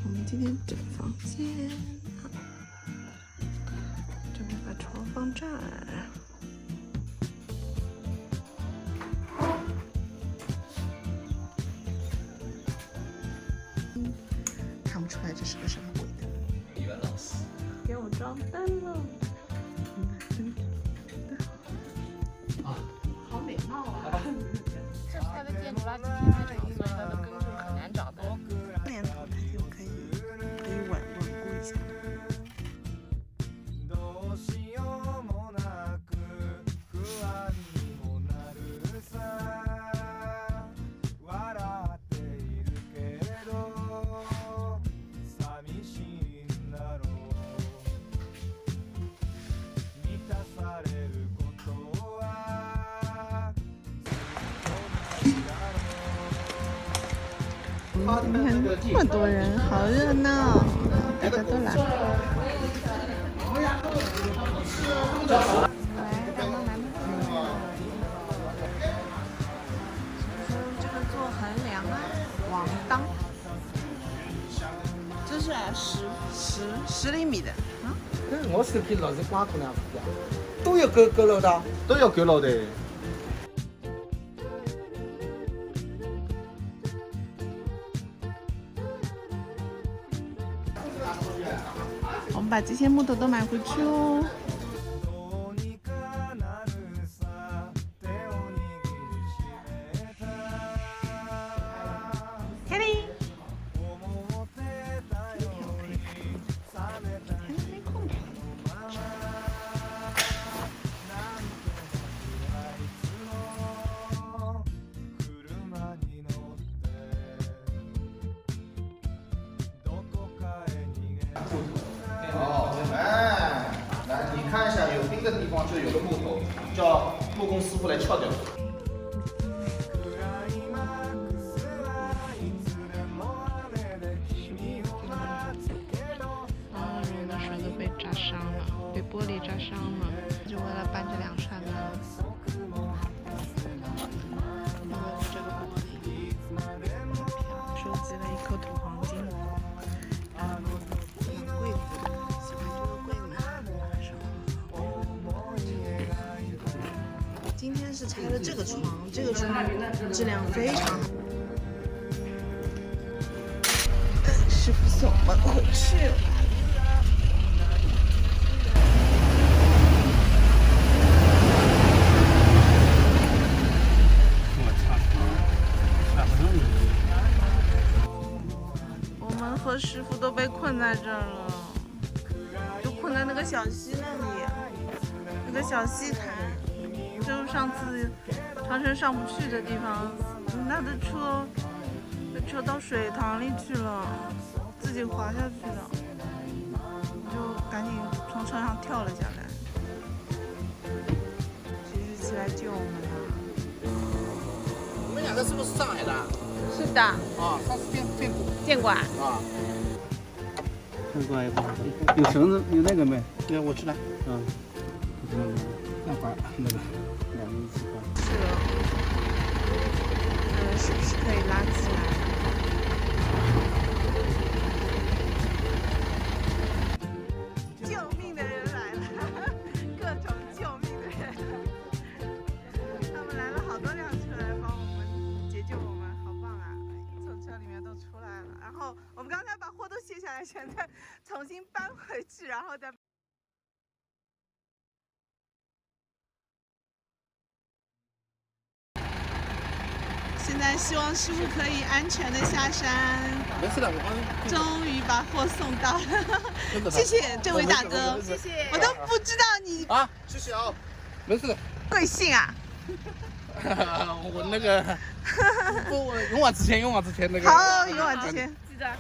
我们今天这个房间，准备把床放这儿。看不出来这是个什么鬼的。袁老师给我装灯了。好美貌啊！这是它的建筑垃圾填埋场，所以它的根就是很难找的。年头它就可以稳固一下。今天这么多人，好热闹，大家都来。这个做衡量啊，王当，这是10厘米的啊。我视频老是刮姑娘的，都有阁楼的，都有阁楼的。我们把这些木头都买回去哦。Kelly， 来，你看一下，有钉的地方就有个木头，叫木工师傅来撬掉。人的舌头被扎伤了，被玻璃扎伤了，就为了搬这2扇门。因为我这个玻璃收集了1颗土黄金，挺贵的，喜欢这个贵嘛。今天是拆了这个床，这个床质量非常好。师傅送我们回去了。我们和师傅都被困在这儿了，就困在那个小溪那里，那个小溪潭，就是上次长城上不去的地方，他的车到水塘里去了，自己滑下去了，就赶紧从车上跳了下来。谁是起来救我们的？你们2个是不是上海的？是的。啊，上次见过啊。啊。看过一把，有绳子，有那个没？对，我知道。嗯，那把那个2个一起放。是了，看是不是可以拉起来？救命的人来了，各种救命的人，他们来了好多辆车来帮我们解救我们，好棒啊！从车里面都出来了，然后我们刚才把货都卸下来，现在重新搬回去，然后再。现在希望师傅可以安全的下山。没事的，我终于把货送到了，谢谢这位大哥，谢谢。我都不知道你啊，谢谢啊，没事的。贵姓啊？我那个，不，勇往直前那个。好，勇往直前，记得。